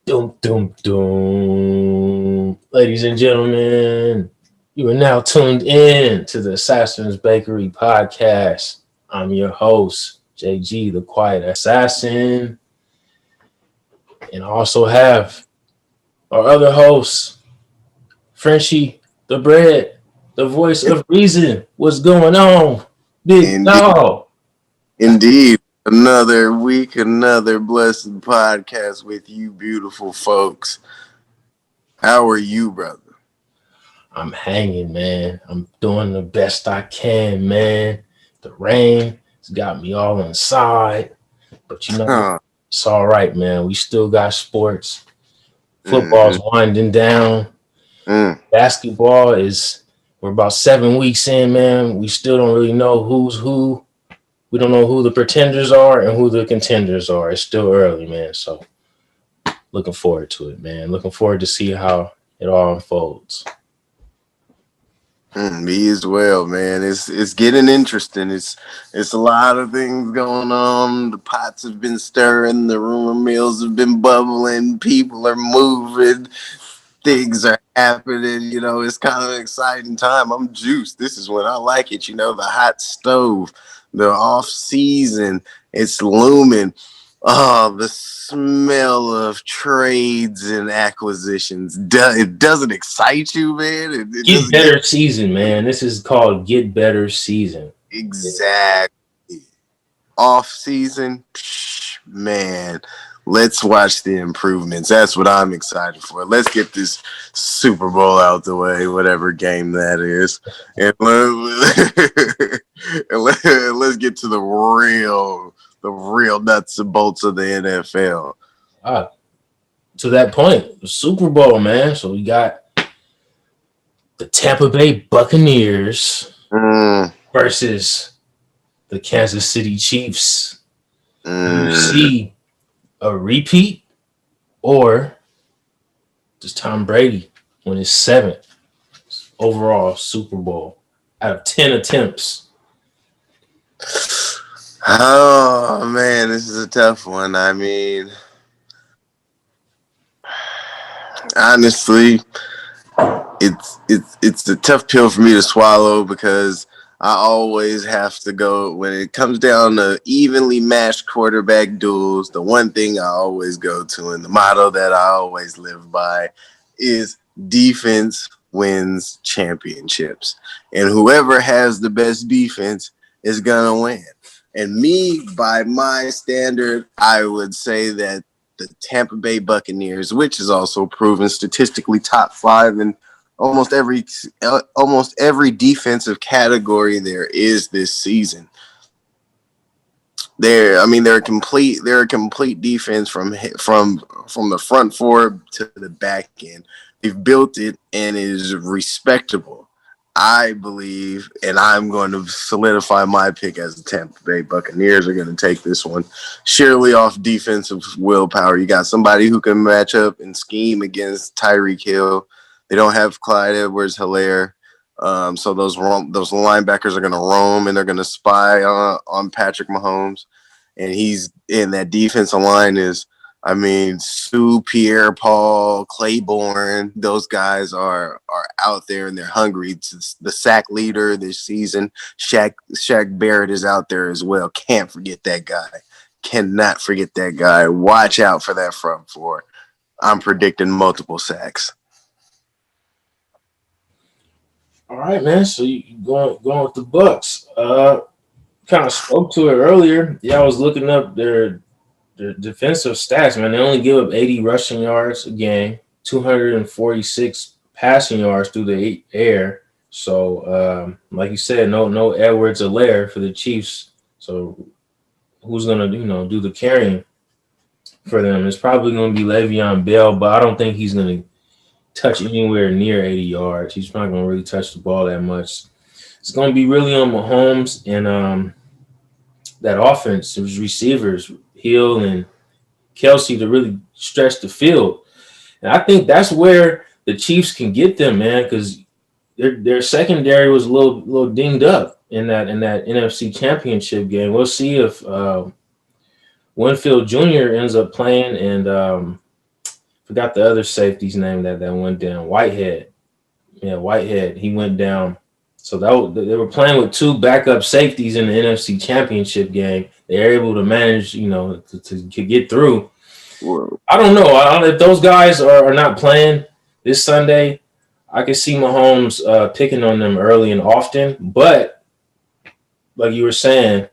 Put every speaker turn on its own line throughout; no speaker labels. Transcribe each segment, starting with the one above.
Doom, doom, doom. Ladies and gentlemen, you are now tuned in to the Assassin's Bakery podcast. I'm your host, JG, the Quiet Assassin. And I also have our other host, Frenchie, the Bread, the voice of reason. What's going on? Big
Indeed,
dog.
indeed. Another week, another blessed podcast with you beautiful folks. How are you, brother?
I'm hanging, man. I'm doing the best I can, man. The rain has got me all inside, but
Huh.
it's all right, man. We still got sports.
Mm-hmm.
Football's winding down.
Mm.
Basketball we're about 7 weeks in, man. We still don't really know who's who. We don't know who the pretenders are and who the contenders are. It's still early, man. So looking forward to it, man. Looking forward to see how it all unfolds.
Me as well, man. It's getting interesting. It's a lot of things going on. The pots have been stirring. The rumor mills have been bubbling. People are moving. Things are happening. It's kind of an exciting time. I'm juiced. This is when I like it. The hot stove, the off season. It's looming. Oh, the smell of trades and acquisitions. It doesn't excite you, man. It
Get
doesn't get
better season, man. This is called get better season.
exactly off season. Man, let's watch the improvements. That's what I'm excited for. Let's get this Super Bowl out the way, whatever game that is, and let's get to the real nuts and bolts of the NFL.
Ah, to that point, the Super Bowl, man. So we got the Tampa Bay Buccaneers
Mm,
versus the Kansas City Chiefs. Do you
mm.
see a repeat, or does Tom Brady win his seventh overall Super Bowl out of 10 attempts?
Oh man, this is a tough one. I mean, honestly, it's a tough pill for me to swallow because I always have to go when it comes down to evenly matched quarterback duels. The one thing I always go to and the motto that I always live by is defense wins championships. And whoever has the best defense is gonna win. And me, by my standard, I would say that the Tampa Bay Buccaneers, which is also proven statistically top five in almost every defensive category there is this season. They're a complete defense from the front four to the back end. They've built it and it is respectable. I believe, and I'm going to solidify my pick as the Tampa Bay Buccaneers are going to take this one surely off defensive willpower. You got somebody who can match up and scheme against Tyreek Hill. They don't have Clyde Edwards-Helaire. So those linebackers are going to roam and they're going to spy on Patrick Mahomes, and he's in that defensive line is, I mean, Sue, Pierre, Paul, Claiborne. Those guys are out there and they're hungry. It's the sack leader this season, Shaq Barrett, is out there as well. Can't forget that guy. Cannot forget that guy. Watch out for that front four. I'm predicting multiple sacks.
All right, man. So you going with the Bucks. Kind of spoke to it earlier. Yeah, I was looking up their defensive stats, man. They only give up 80 rushing yards a game, 246 passing yards through the air. So, like you said, no Edwards-Helaire for the Chiefs. So, who's gonna do the carrying for them? It's probably gonna be Le'Veon Bell, but I don't think he's gonna touch anywhere near 80 yards. He's not gonna really touch the ball that much. It's gonna be really on Mahomes and that offense, his receivers, Hill and Kelsey, to really stretch the field. And I think that's where the Chiefs can get them, man, because their secondary was a little dinged up in that NFC Championship game. We'll see if Winfield Jr. ends up playing, and Forgot the other safety's name that went down. Whitehead. Yeah, Whitehead. He went down. So they were playing with two backup safeties in the NFC Championship game. They were able to manage, to get through.
Well,
I don't know. If those guys are not playing this Sunday, I can see Mahomes picking on them early and often. But like you were saying,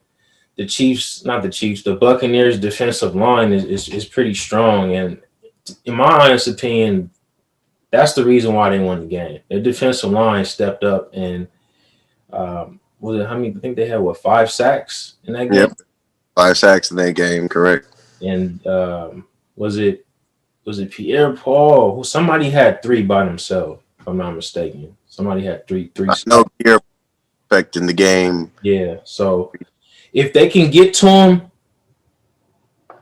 the Buccaneers defensive line is pretty strong. And in my honest opinion, that's the reason why they won the game. Their defensive line stepped up and was it how many? I think they had 5 sacks in that game.
yep, 5 sacks in that game, correct.
And was it Pierre Paul? Somebody had 3 by themselves, if I'm not mistaken. Somebody had three
I
sacks.
know Pierre affecting the game.
Yeah. So if they can get to him,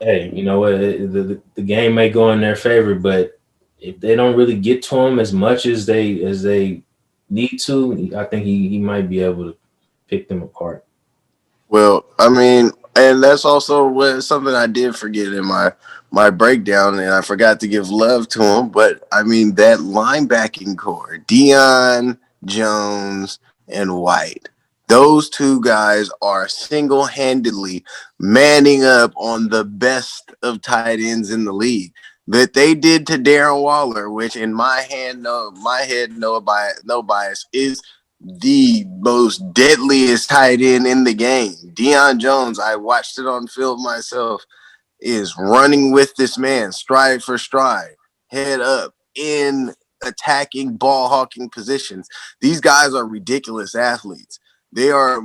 hey, you know what? The game may go in their favor, but if they don't really get to him as much as they need to, I think he might be able to pick them apart.
Well, I mean, and that's also something I did forget in my breakdown, and I forgot to give love to him. But I mean, that linebacking core, Deion Jones and White, those two guys are single-handedly manning up on the best of tight ends in the league. That they did to Darren Waller, which in my head, no bias, is the most deadliest tight end in the game. Deion Jones, I watched it on film myself, is running with this man stride for stride, head up in attacking ball hawking positions. These guys are ridiculous athletes. They are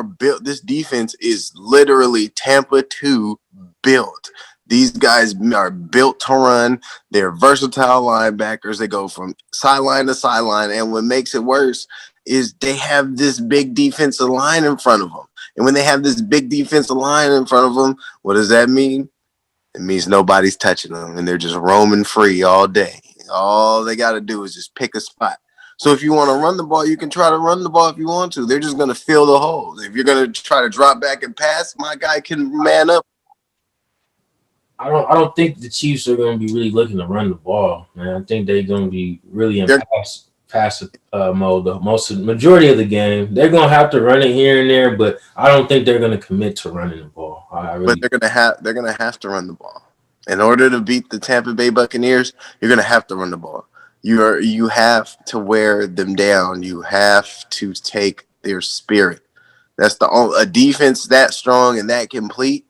built. This defense is literally Tampa 2 built. These guys are built to run. They're versatile linebackers. They go from sideline to sideline. And what makes it worse is they have this big defensive line in front of them. And when they have this big defensive line in front of them, what does that mean? It means nobody's touching them and they're just roaming free all day. All they got to do is just pick a spot. So if you want to run the ball, you can try to run the ball if you want to. They're just going to fill the holes. If you're going to try to drop back and pass, my guy can man up.
I don't think the Chiefs are going to be really looking to run the ball, man. I think they're going to be really in passive mode the majority of the game. They're going to have to run it here and there, but I don't think they're going to commit to running the ball.
But they're gonna have to run the ball. In order to beat the Tampa Bay Buccaneers, you're gonna have to run the ball. You have to wear them down. You have to take their spirit. That's a defense that strong and that complete.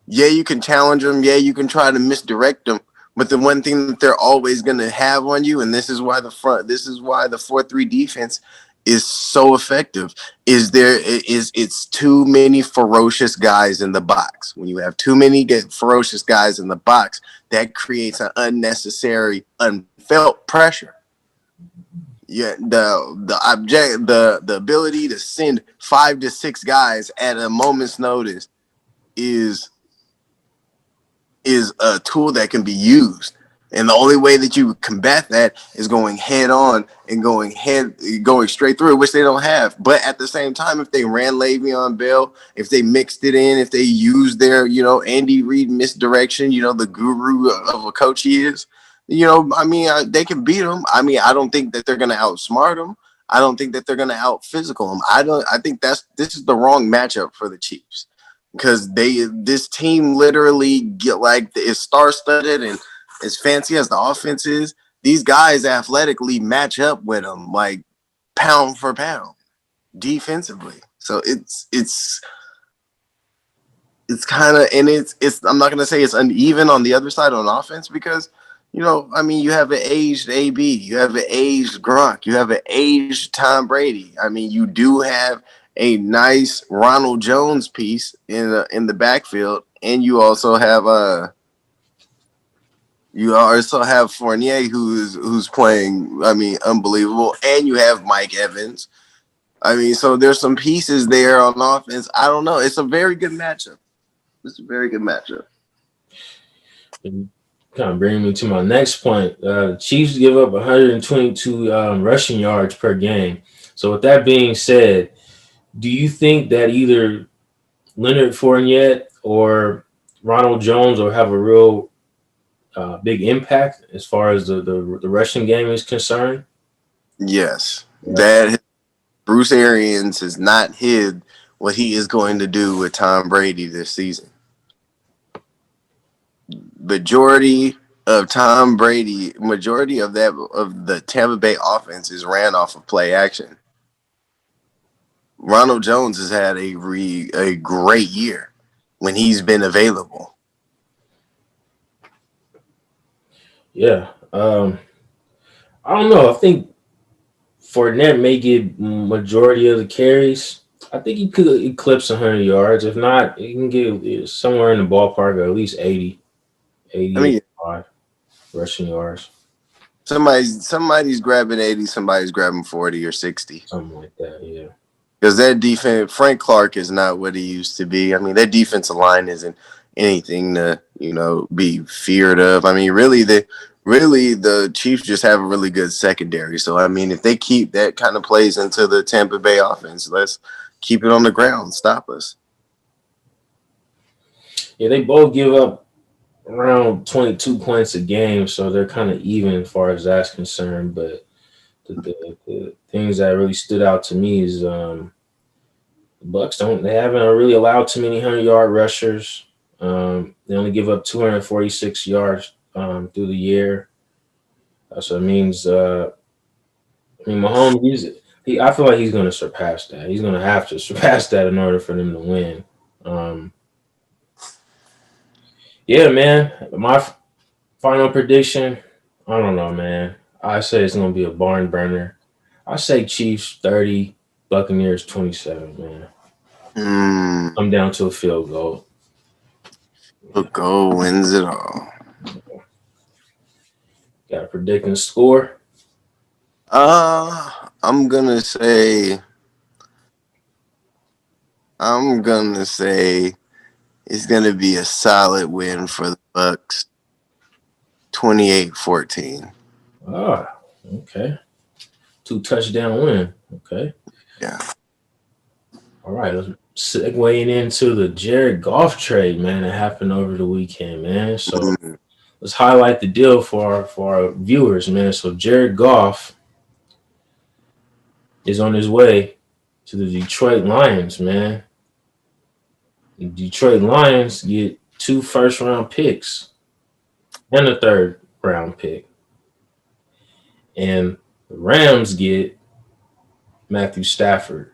Yeah, you can challenge them. Yeah, you can try to misdirect them. But the one thing that they're always going to have on you, and this is why the 4-3 defense is so effective, it's too many ferocious guys in the box. When you have too many ferocious guys in the box, that creates an unnecessary, unfelt pressure. Yeah, the ability to send 5 to 6 guys at a moment's notice is a tool that can be used. And the only way that you combat that is going head on and going straight through it, which they don't have. But at the same time, if they ran Le'Veon Bell, if they mixed it in, if they used their, Andy Reid misdirection, the guru of a coach he is, they can beat them. I mean, I don't think that they're going to outsmart them. I don't think that they're going to out physical them. I think this is the wrong matchup for the Chiefs. Because this team literally is star-studded, and as fancy as the offense is, these guys athletically match up with them like pound for pound defensively. So it's kind of, and it's I'm not gonna say it's uneven on the other side on offense because you have an aged AB, you have an aged Gronk, you have an aged Tom Brady. I mean, you do have a nice Ronald Jones piece in the backfield, and you also have Fournier who's playing, unbelievable, and you have Mike Evans. I mean, so there's some pieces there on offense. I don't know. It's a very good matchup. It's a very good matchup.
And kind of bringing me to my next point. Chiefs give up 122 rushing yards per game. So with that being said, do you think that either Leonard Fournette or Ronald Jones will have a real big impact as far as the rushing game is concerned.
Yes,
Yeah.
that Bruce Arians has not hid what he is going to do with Tom Brady this season. Majority of the Tampa Bay offense is ran off of play action. Ronald Jones has had a great year when he's been available.
Yeah. I don't know. I think Fournette may get majority of the carries. I think he could eclipse 100 yards. If not, he can get somewhere in the ballpark of at least 80,
I
80,
mean,
85 rushing yards,
somebody's grabbing 80, somebody's grabbing 40 or 60.
something like that. Yeah.
Because that defense, Frank Clark is not what he used to be. I mean, that defensive line isn't anything to be feared of. I mean, really the Chiefs just have a really good secondary. So I mean, if they keep that kind of plays into the Tampa Bay offense, let's keep it on the ground, stop us.
Yeah, they both give up around 22 points a game, so they're kind of even as far as that's concerned. But the things that really stood out to me is the Bucks they haven't really allowed too many 100-yard rushers. They only give up 246 yards through the year. So it means I mean Mahomes I feel like he's going to surpass that. He's going to have to surpass that in order for them to win. Um, yeah, man. My final prediction, I don't know, man. I say it's going to be a barn burner. I say Chiefs 30, Buccaneers 27, man.
Hmm.
I'm down to a field goal.
But go wins it all.
Got a predicting score.
I'm gonna say it's gonna be a solid win for the Bucks. 28-14.
Ah, okay. 2 touchdown win. Okay.
Yeah.
All right. Let's segueing into the Jared Goff trade, man, that happened over the weekend, man. So
Mm.
let's highlight the deal for our viewers, man. So Jared Goff is on his way to the Detroit Lions, man. The Detroit Lions get 2 first-round picks and a third-round pick. And the Rams get Matthew Stafford,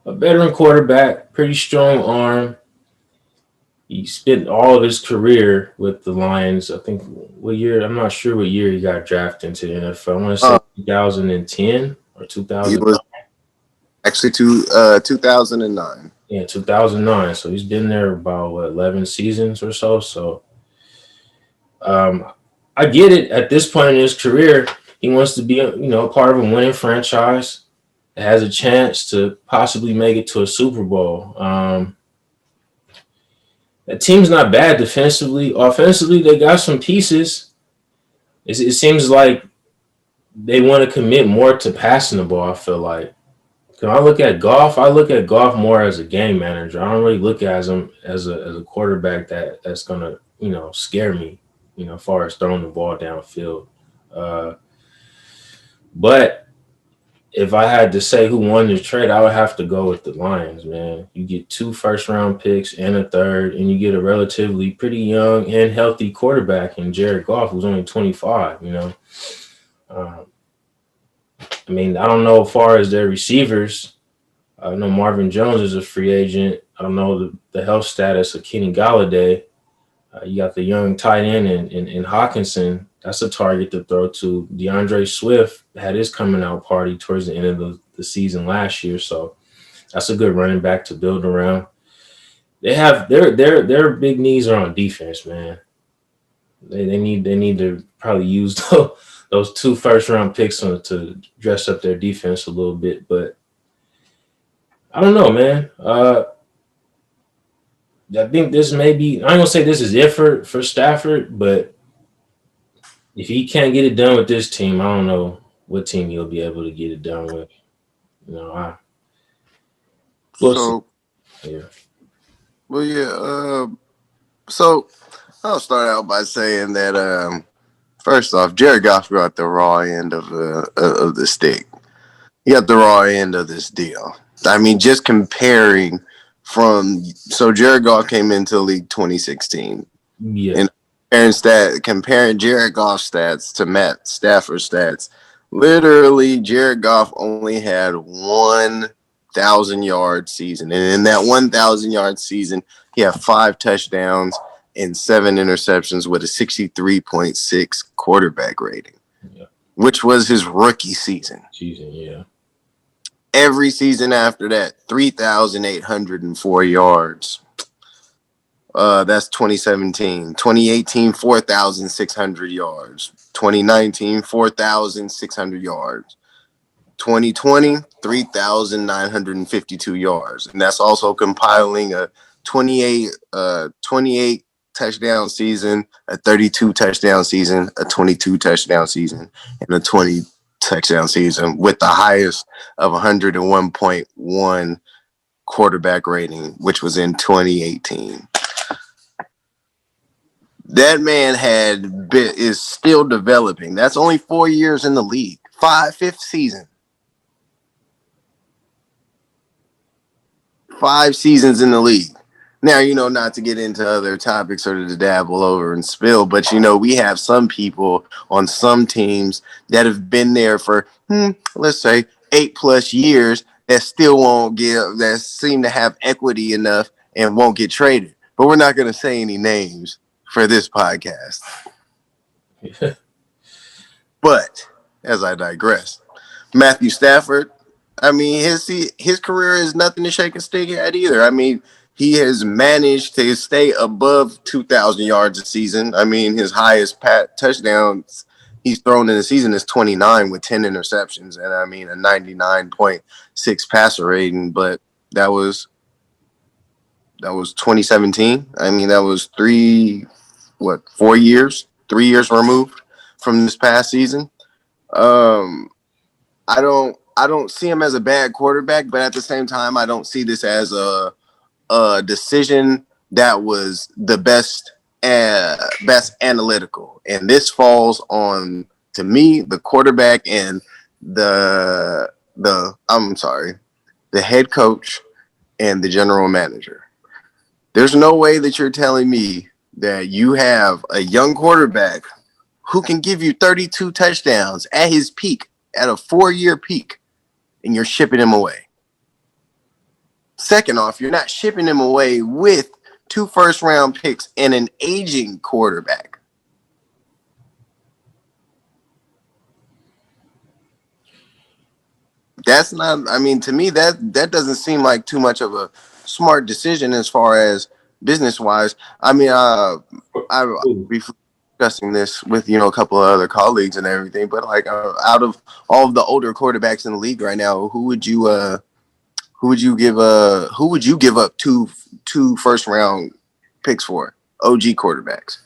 a veteran quarterback, pretty strong arm. He spent all of his career with the Lions. I think what year? I'm not sure what year he got drafted into the NFL. I want to say 2010 or
He
2009.
was actually 2009.
Yeah, 2009. So he's been there about 11 seasons or so. So um, I get it. At this point in his career, he wants to be part of a winning franchise that has a chance to possibly make it to a Super Bowl. That team's not bad defensively. Offensively, they got some pieces. It seems like they want to commit more to passing the ball. I feel like when I look at Goff more as a game manager. I don't really look at him as a quarterback that's gonna scare me. As far as throwing the ball downfield. Uh, but if I had to say who won the trade, I would have to go with the Lions, man. You get 2 first-round picks and a third, and you get a relatively pretty young and healthy quarterback in Jared Goff, who's only 25, Um, I mean, I don't know as far as their receivers. I know Marvin Jones is a free agent. I don't know the health status of Kenny Galladay. You got the young tight end in Hawkinson. That's a target to throw to. DeAndre Swift had his coming out party towards the end of the season last year, so that's a good running back to build around. They have their big needs are on defense, man. They need to probably use those 2 first-round picks to dress up their defense a little bit, but I don't know, man. I think this may be. I ain't gonna say this is it for Stafford, but if he can't get it done with this team, I don't know what team he'll be able to get it done with. We'll see.
So,
Yeah.
well, yeah. So I'll start out by saying that first off, Jared Goff got the raw end of the stick. He got the raw end of this deal. I mean, just comparing Jared Goff came into the league 2016,
Yeah.
and comparing Jared Goff's stats to Matt Stafford's stats. Literally, Jared Goff only had 1,000-yard season, and in that 1,000-yard season, he had 5 touchdowns and 7 interceptions with a 63.6 quarterback rating,
Yeah.
which was his rookie season.
Yeah.
Every season after that, 3,804 yards. That's 2017. 2018, 4,600 yards. 2019, 4,600 yards. 2020, 3,952 yards. And that's also compiling a 28 touchdown season, a 32 touchdown season, a 22 touchdown season, and a 20 touchdown season with the highest of 101.1 quarterback rating, which was in 2018. That man is still developing. That's only 4 years in the league. Fifth season. 5 seasons in the league. Now, not to get into other topics or to dabble over and spill, but, we have some people on some teams that have been there for, let's say, 8+ years that still that seem to have equity enough and won't get traded. But we're not going to say any names for this podcast. But, as I digress, Matthew Stafford, I mean, his career is nothing to shake a stick at either. I mean, he has managed to stay above 2,000 yards a season. I mean, his highest touchdowns he's thrown in the season is 29 with 10 interceptions, and I mean a 99.6 passer rating. But that was 2017. I mean, that was 4 years, 3 years removed from this past season. I don't see him as a bad quarterback, but at the same time, I don't see this as a decision that was the best analytical. And this falls on, to me, the quarterback and the head coach and the general manager. There's no way that you're telling me that you have a young quarterback who can give you 32 touchdowns at his peak, at a 4-year peak, and you're shipping him away. Second off, you're not shipping him away with 2 first-round picks and an aging quarterback. That's not, I mean, to me, that doesn't seem like too much of a smart decision as far as business-wise. I mean, I've been discussing this with, a couple of other colleagues and everything, but like out of all of the older quarterbacks in the league right now, who would you give up two first round picks for? OG quarterbacks.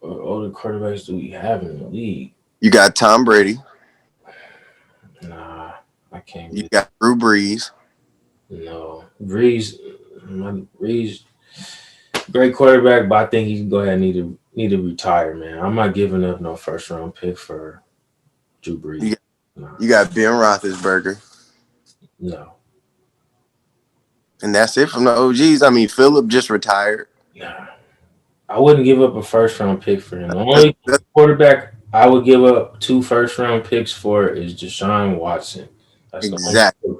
Older quarterbacks do we have in the league?
You got Tom Brady.
Nah, I can't.
You got Drew Brees.
No, Brees, great quarterback, but I think he can go ahead and need to retire, man. I'm not giving up no first round pick for Drew Brees.
You got Ben Roethlisberger.
No.
And that's it from the OGs. I mean, Phillip just retired.
Nah. I wouldn't give up a first round pick for him. The only quarterback I would give up 2 first round picks for is Deshaun Watson. That's
exactly.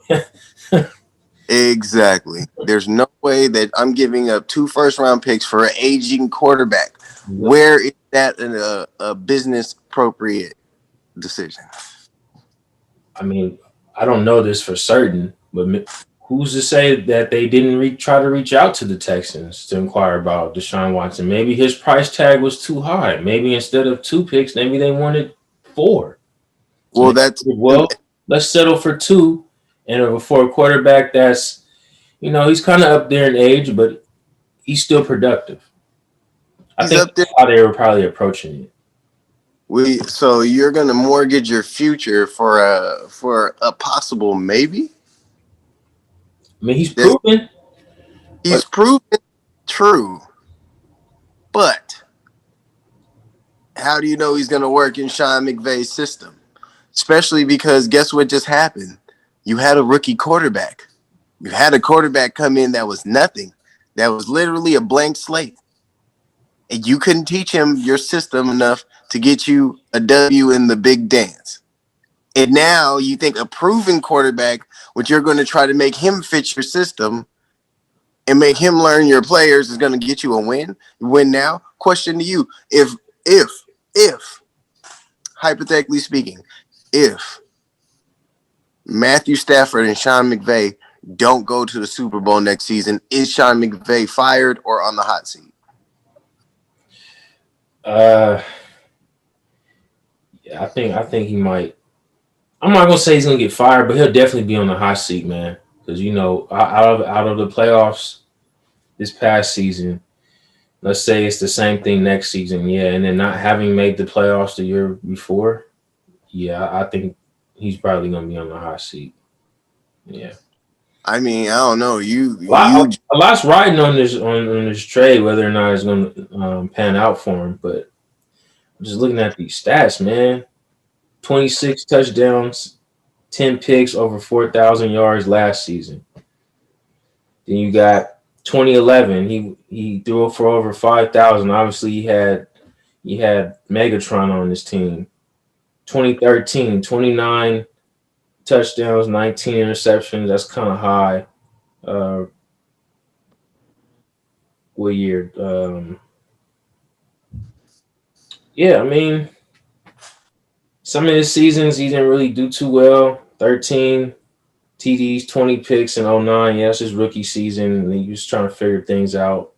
Exactly. There's no way that I'm giving up 2 first round picks for an aging quarterback. No. Where is that in a business appropriate decision?
I mean, I don't know this for certain, but who's to say that they didn't try to reach out to the Texans to inquire about Deshaun Watson? Maybe his price tag was too high. Maybe instead of 2 picks, maybe they wanted 4.
Well,
let's settle for 2, and for a quarterback that's, he's kind of up there in age, but he's still productive. I think that's how they were probably approaching it.
So you're going to mortgage your future for a possible maybe?
I mean, he's
This,
proven.
he's proven true, but how do you know he's going to work in Sean McVay's system? Especially because guess what just happened? You had a rookie quarterback. You had a quarterback come in that was nothing, that was literally a blank slate. And you couldn't teach him your system enough to get you a W in the big dance. And now you think a proven quarterback, which you're going to try to make him fit your system and make him learn your players, is going to get you a win. You win now. Question to you: if hypothetically speaking, if Matthew Stafford and Sean McVay don't go to the Super Bowl next season, is Sean McVay fired or on the hot seat?
Yeah, I think he might. I'm not gonna say he's gonna get fired, but he'll definitely be on the hot seat, man. Because out of the playoffs this past season, let's say it's the same thing next season, yeah, and then not having made the playoffs the year before, yeah, I think he's probably gonna be on the hot seat. Yeah,
I mean, I don't know.
a lot's riding on this trade, whether or not it's gonna pan out for him. But I'm just looking at these stats, man. 26 touchdowns, 10 picks, over 4,000 yards last season. Then you got 2011. He threw for over 5,000. Obviously, he had Megatron on his team. 2013, 29 touchdowns, 19 interceptions. That's kind of high. Uh, what year? Yeah, I mean, some of his seasons he didn't really do too well. 13 TDs, 20 picks in '09. Yeah, that's his rookie season. And he was trying to figure things out.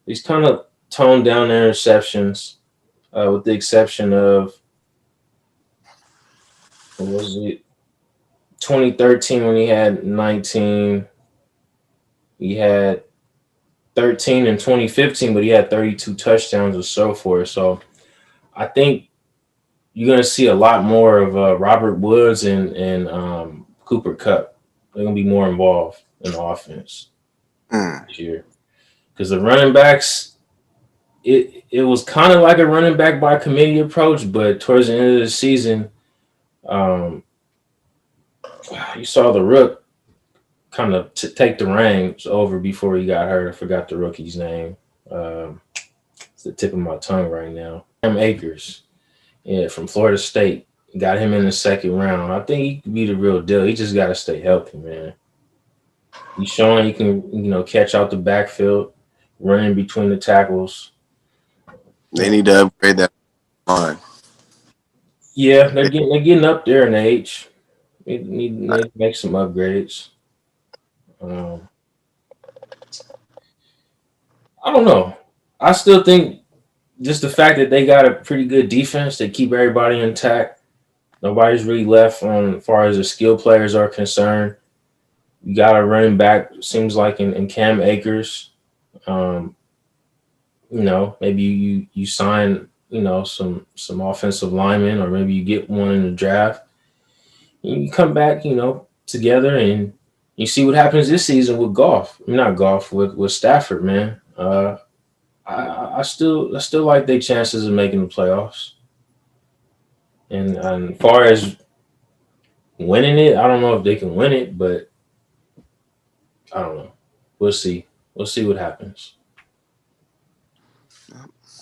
He's kind of toned down the interceptions, with the exception of, what was it, 2013 when he had 19. He had 13 in 2015, but he had 32 touchdowns or so forth. So I think you're going to see a lot more of Robert Woods and Cooper Kupp. They're going to be more involved in the offense this year. Because the running backs, it was kind of like a running back by committee approach, but towards the end of the season, you saw the Rook kind of take the reins over before he got hurt. I forgot the rookie's name. It's the tip of my tongue right now. Akers, yeah, from Florida State. Got him in the second round. I think he could be the real deal. He just got to stay healthy, man. He's showing he can, catch out the backfield, running between the tackles.
They need to upgrade that line.
Yeah, they're getting up there in age. They need to make some upgrades. I don't know. I still think just the fact that they got a pretty good defense, they keep everybody intact. Nobody's really left on as far as the skill players are concerned. You got a running back, seems like in Cam Akers. Maybe you sign, some offensive linemen, or maybe you get one in the draft. And you come back, together, and you see what happens this season with Goff. Not Goff, with Stafford, man. I still like their chances of making the playoffs. And as far as winning it, I don't know if they can win it, but I don't know. We'll see. We'll see what happens.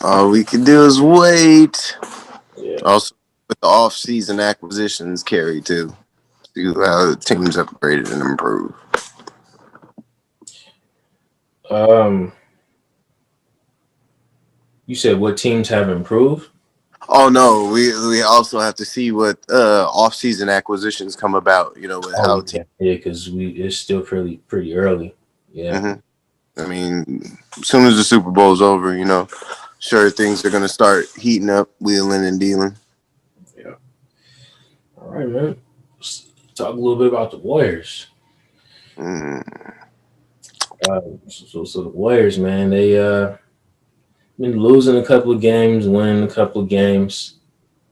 All we can do is wait.
Yeah.
Also, with the off-season acquisitions carry too. See how the teams upgraded and improved.
You said what teams have improved?
Oh no, we also have to see what off-season acquisitions come about. With how teams.
Yeah, because it's still pretty early. Yeah.
Mm-hmm. I mean, as soon as the Super Bowl's over, sure things are gonna start heating up, wheeling and dealing.
Yeah. All right, man. Let's talk a little bit about the Warriors. So the Warriors, man, they been losing a couple of games, winning a couple of games.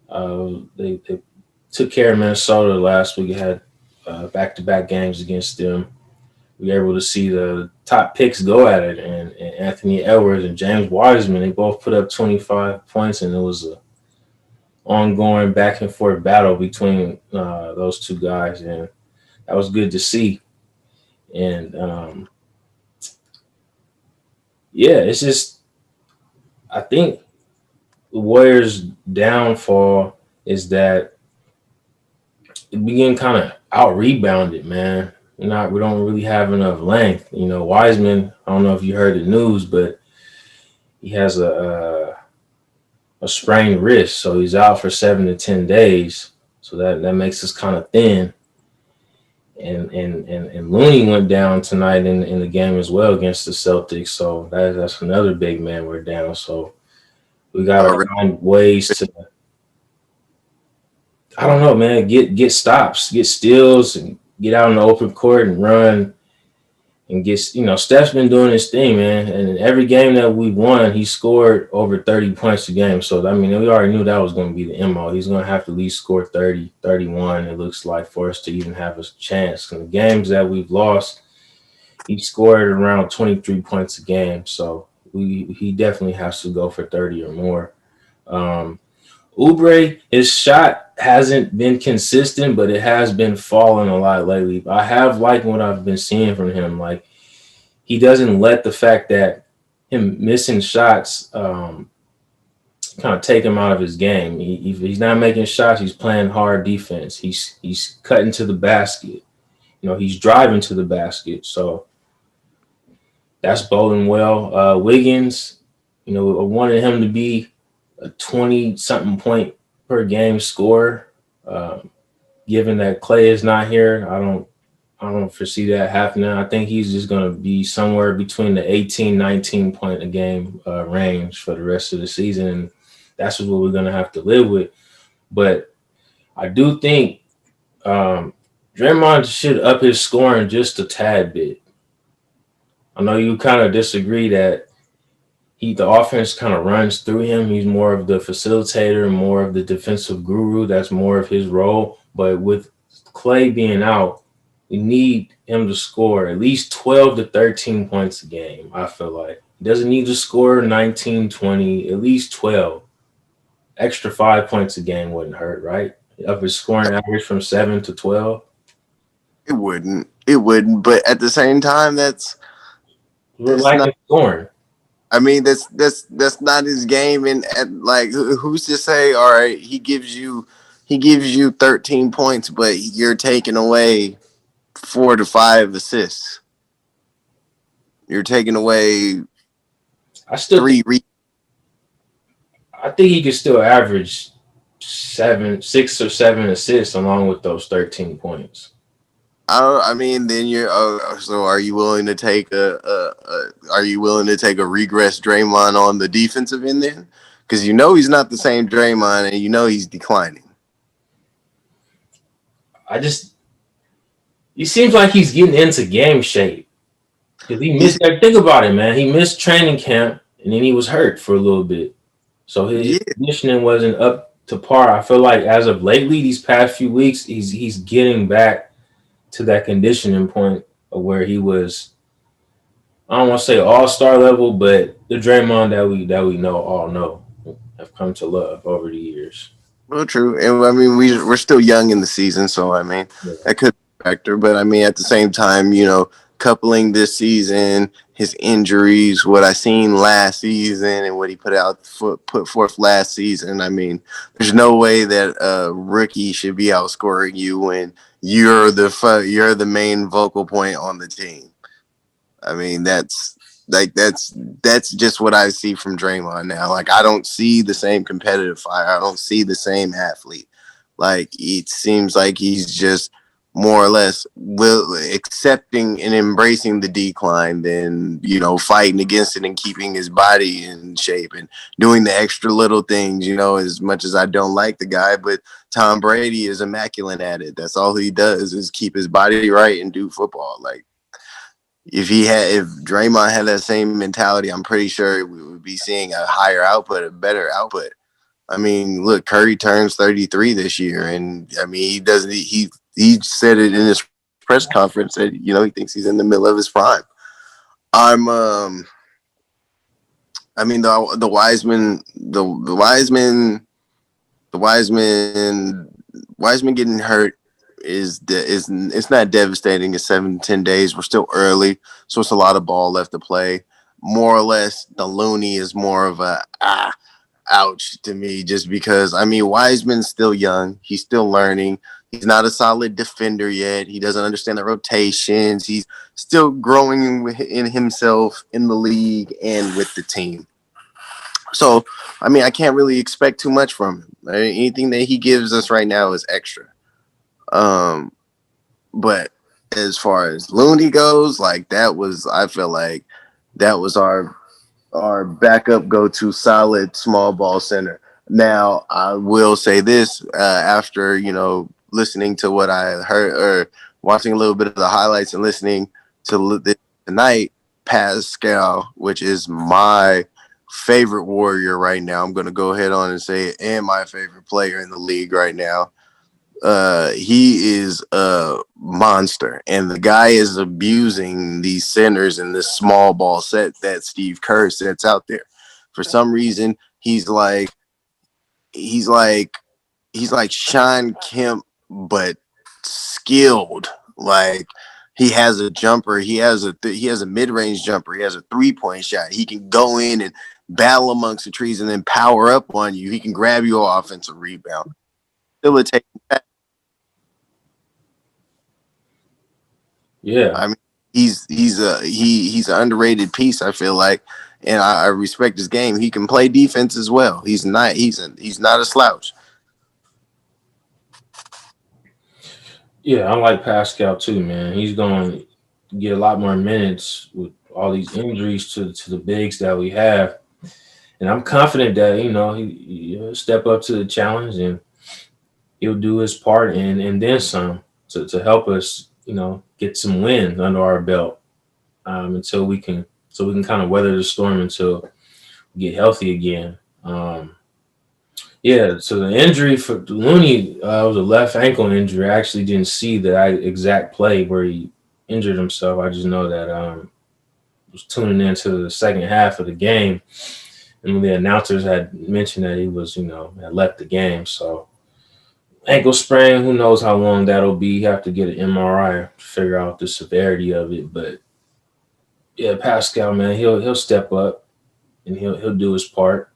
They took care of Minnesota last week. Had back-to-back games against them. we were able to see the top picks go at it, and Anthony Edwards and James Wiseman. They both put up 25 points, and it was a ongoing back and forth battle between those two guys, and that was good to see. And yeah, it's just I think the Warriors' downfall is that we getting kind of out rebounded, man. We don't really have enough length. Wiseman. I don't know if you heard the news, but he has a sprained wrist, so he's out for 7 to 10 days. So that makes us kind of thin. And Looney went down tonight in the game as well against the Celtics. So that's another big man we're down. So we gotta find ways to, I don't know, man, get stops, get steals, and get out in the open court and run and Steph's been doing his thing, man. And in every game that we won, he scored over 30 points a game. So, I mean, we already knew that was going to be the MO. He's going to have to at least score 30, 31, it looks like, for us to even have a chance. In the games that we've lost, he scored around 23 points a game. So, he definitely has to go for 30 or more. Oubre, his shot hasn't been consistent, but it has been falling a lot lately. I have liked what I've been seeing from him. Like, he doesn't let the fact that him missing shots kind of take him out of his game. If he's not making shots, he's playing hard defense. He's cutting to the basket. He's driving to the basket. So that's boding well. Wiggins, I wanted him to be a 20-something point per game scorer. Given that Clay is not here, I don't foresee that happening. I think he's just going to be somewhere between the 18, 19 point a game range for the rest of the season. And that's what we're going to have to live with. But I do think Draymond should up his scoring just a tad bit. I know you kind of disagree that the offense kind of runs through him. He's more of the facilitator, more of the defensive guru. That's more of his role. But with Clay being out, we need him to score at least 12 to 13 points a game, I feel like. He doesn't need to score 19, 20, at least 12. Extra 5 points a game wouldn't hurt, right? Up his scoring average from 7 to 12.
It wouldn't. It wouldn't. But at the same time,
We're lacking scoring.
I mean, that's not his game. And like, who's to say? All right, he gives you 13 points, but you're taking away 4 to 5 assists. You're taking away
I think he could still average 6 or 7 assists along with those 13 points.
I mean, then you're. So, are you willing to take Are you willing to take a regress Draymond on the defensive end then? Because he's not the same Draymond, and he's declining.
He seems like he's getting into game shape. Because he missed that. Think about it, man. He missed training camp, and then he was hurt for a little bit. So his conditioning wasn't up to par. I feel like as of lately, these past few weeks, he's getting back to that conditioning point of where he was. I don't want to say all-star level, but the Draymond that we all know have come to love over the years.
Well, true, and I mean we're still young in the season, so I mean that could be a factor. But I mean at the same time, coupling this season, his injuries, what I seen last season, and what he put forth last season. I mean, there's no way that a rookie should be outscoring you when you're the main vocal point on the team. I mean, that's just what I see from Draymond now. Like, I don't see the same competitive fire. I don't see the same athlete. Like, it seems like he's just more or less accepting and embracing the decline than, fighting against it and keeping his body in shape and doing the extra little things, as much as I don't like the guy. But Tom Brady is immaculate at it. That's all he does is keep his body right and do football. Like, if Draymond had that same mentality, I'm pretty sure we would be seeing a higher output, a better output. I mean, look, Curry turns 33 this year, and I mean, he said it in his press conference said, he thinks he's in the middle of his prime. I'm I mean the Wiseman Wiseman getting hurt is it's not devastating. It's 7-10 days. We're still early, so it's a lot of ball left to play. More or less, the Looney is more of a ouch to me, just because Wiseman's still young. He's still learning. He's not a solid defender yet. He doesn't understand the rotations. He's still growing in himself in the league and with the team. So, I can't really expect too much from him. Anything that he gives us right now is extra. But as far as Looney goes, I feel like that was our backup go-to solid small ball center. Now, I will say this, after, listening to what I heard or watching a little bit of the highlights and listening to this tonight, Pascal, which is my favorite Warrior right now. I'm going to go ahead on and say it, and my favorite player in the league right now. He is a monster, and the guy is abusing these centers in this small ball set that Steve Kerr sets out there. For some reason, he's like Sean Kemp, but skilled. Like, he has a jumper, he has a mid-range jumper, he has a 3-point shot. He can go in and battle amongst the trees and then power up on you. He can grab you an offensive rebound. Facilitate.
Yeah.
He's an underrated piece, I feel like, and I respect his game. He can play defense as well. He's not a slouch.
Yeah, I like Pascal too, man. He's going to get a lot more minutes with all these injuries to the bigs that we have. And I'm confident that, he'll step up to the challenge and he'll do his part and then some to help us, get some wins under our belt, until we can kind of weather the storm until we get healthy again. Yeah, so the injury for Looney was a left ankle injury. I actually didn't see the exact play where he injured himself. I just know that was tuning into the second half of the game, and the announcers had mentioned that he was, had left the game. So ankle sprain, who knows how long that'll be? You have to get an MRI to figure out the severity of it. But yeah, Pascal, man, he'll step up and he'll do his part.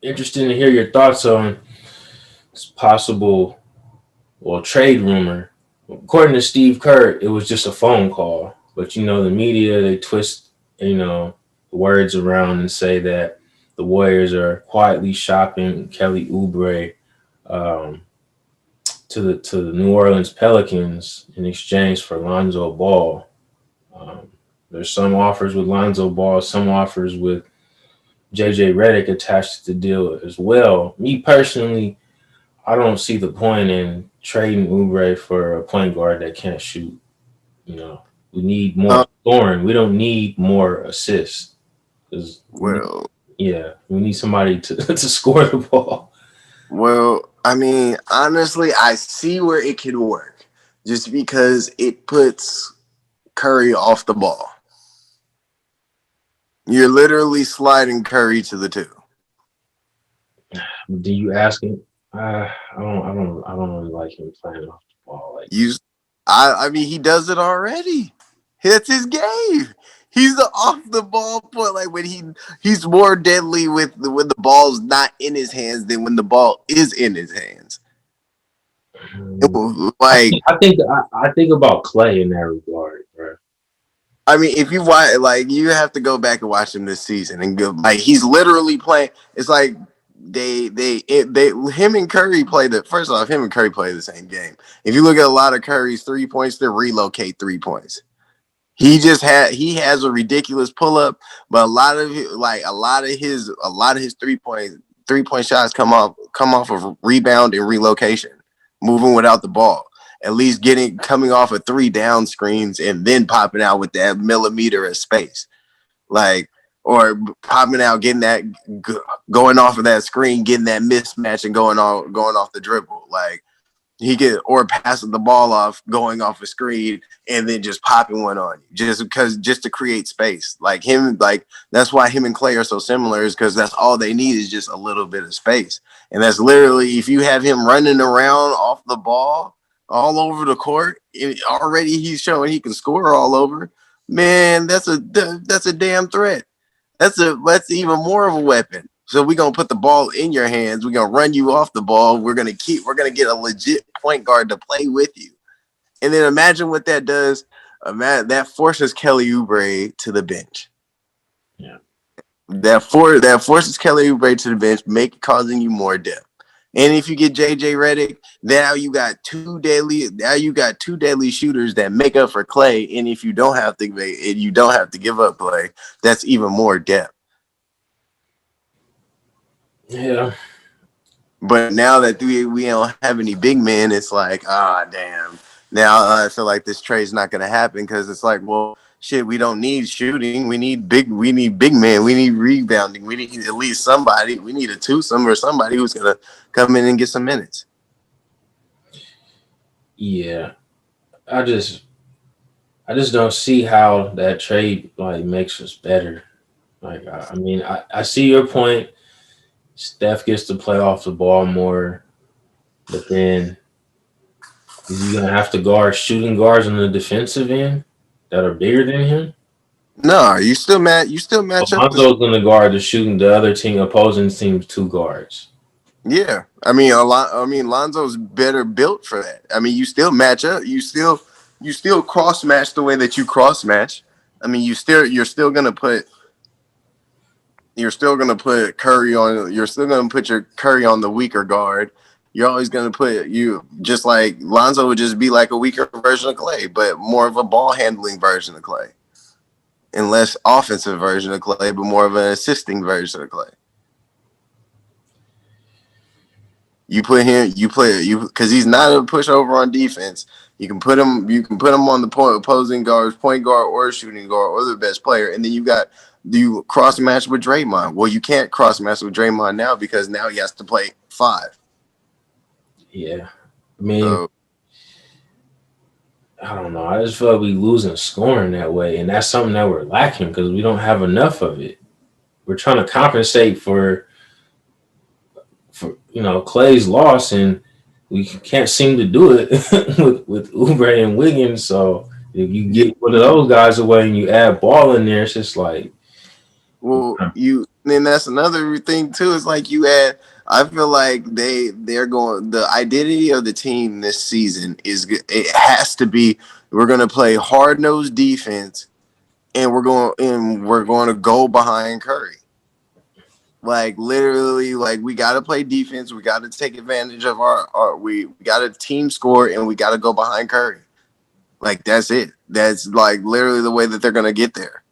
Interesting to hear your thoughts on this possible, trade rumor. According to Steve Kerr, it was just a phone call. But, the media, they twist, words around and say that the Warriors are quietly shopping Kelly Oubre to the New Orleans Pelicans in exchange for Lonzo Ball. There's some offers with Lonzo Ball, some offers with JJ Redick attached to the deal as well. Me personally, I don't see the point in trading Oubre for a point guard that can't shoot. We need more scoring. We don't need more assists.
Well,
we need somebody to score the ball.
Well, honestly, I see where it could work, just because it puts Curry off the ball. You're literally sliding Curry to the 2.
Do you ask him? I don't really like him playing off the ball like
he does it already. That's his game. He's the off the ball point. Like, when he's more deadly when the ball's not in his hands than when the ball is in his hands. Like,
I think about Clay in that regard, bro.
If you watch, you have to go back and watch him this season and go, he's literally playing. It's like him and Curry play first off, him and Curry play the same game. If you look at a lot of Curry's 3 points, they relocate 3 points. He has a ridiculous pull up, but a lot of his 3-point shots come off of rebound and relocation, moving without the ball. At least coming off of 3 down screens and then popping out with that millimeter of space, or popping out, getting that, going off of that screen, getting that mismatch and going off the dribble. He get or passing the ball off, going off a screen, and then just popping one on you, just to create space. Like him, like that's why him and Clay are so similar, is because that's all they need is just a little bit of space, and that's literally if you have him running around off the ball all over the court, already he's showing he can score all over. Man, that's a damn threat. That's even more of a weapon. So we're gonna put the ball in your hands. We're gonna run you off the ball. We're gonna get a legit point guard to play with you. And then imagine what that does. That forces Kelly Oubre to the bench.
Yeah.
That forces Kelly Oubre to the bench, causing you more depth. And if you get JJ Redick, now you got two deadly shooters that make up for Clay. And if you don't have to give up Clay, that's even more depth.
Yeah.
But now that we don't have any big men, it's like, damn. Now I feel like this trade's not going to happen because it's like, well, shit, we don't need shooting. We need big men. We need rebounding. We need at least somebody. We need a twosome or somebody who's going to come in and get some minutes.
Yeah. I just don't see how that trade like makes us better. Like, I mean, I see your point. Steph gets to play off the ball more, but then is he gonna have to guard shooting guards on the defensive end that are bigger than him?
No, you still match up with.
Lonzo's gonna guard the other team, opposing team's two guards.
Yeah, Lonzo's better built for that. I mean, you still match up. You still cross match the way that you cross match. I mean, you're still gonna put Curry on. You're still gonna put your Curry on the weaker guard. You're always gonna put you just like Lonzo would just be like a weaker version of Clay, but more of a ball handling version of Clay, and less offensive version of Clay, but more of an assisting version of Clay. You put him, because he's not a pushover on defense. You can put him on the opposing guard's point guard or shooting guard or the best player, and then you cross match with Draymond. Well, you can't cross match with Draymond now because now he has to play 5.
Yeah, I mean, I don't know. I just feel like we losing scoring that way, and that's something that we're lacking because we don't have enough of it. We're trying to compensate for Clay's loss, and we can't seem to do it with Oubre and Wiggins. So if you get one of those guys away and you add Ball in there, it's just like,
well, then that's another thing too. It's like you add. I feel like they're going. The identity of the team this season it has to be we're going to play hard nosed defense, and we're going to go behind Curry. Like literally, like we got to play defense. We got to take advantage of we got to team score, and we got to go behind Curry. Like that's it. That's like literally the way that they're gonna get there.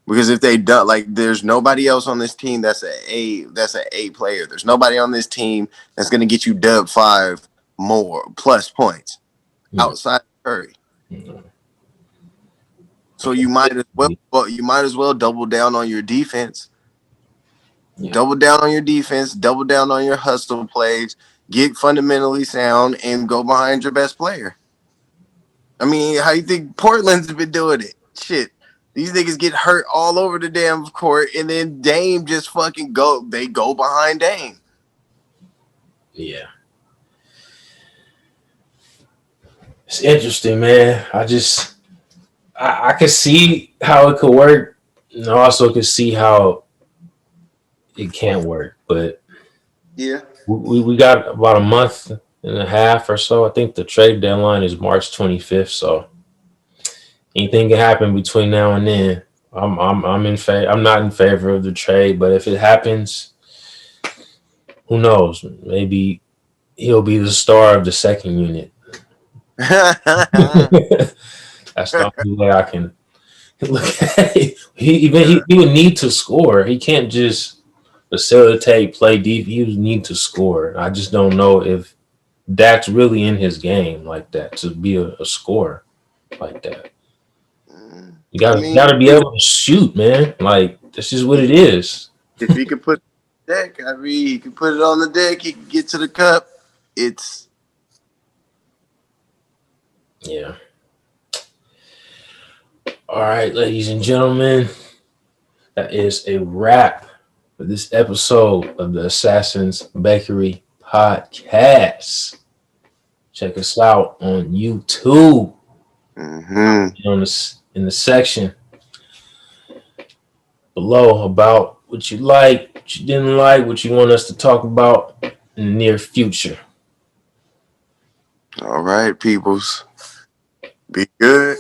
Because if they don't, like, there's nobody else on this team that's an A player. There's nobody on this team that's gonna get you dub 5 more plus points outside of Curry. So you might as well double down on your defense. Yeah. Double down on your defense, double down on your hustle plays, get fundamentally sound, and go behind your best player. I mean, how you think Portland's been doing it? Shit. These niggas get hurt all over the damn court, and then Dame just fucking they go behind Dame.
Yeah. It's interesting, man. I could see how it could work, and I also could see how it can't work. But
yeah,
we got about a month and a half or so. I think the trade deadline is March 25th. So anything can happen between now and then. I'm in favor. I'm not in favor of the trade, but if it happens, who knows? Maybe he'll be the star of the second unit. That's the only way I can look at it. He would need to score. He can't just facilitate, play deep. He would need to score. I just don't know if that's really in his game like that, to be a scorer like that. You gotta be able to shoot, man. Like, this is what it is.
If he could put deck, he could put it on the deck. He could get to the cup. It's
Yeah. All right, ladies and gentlemen, that is a wrap for this episode of the Assassin's Bakery podcast. Check us out on YouTube. On this in the section below about what you like, what you didn't like, what you want us to talk about in the near future.
All right, peoples. Be good.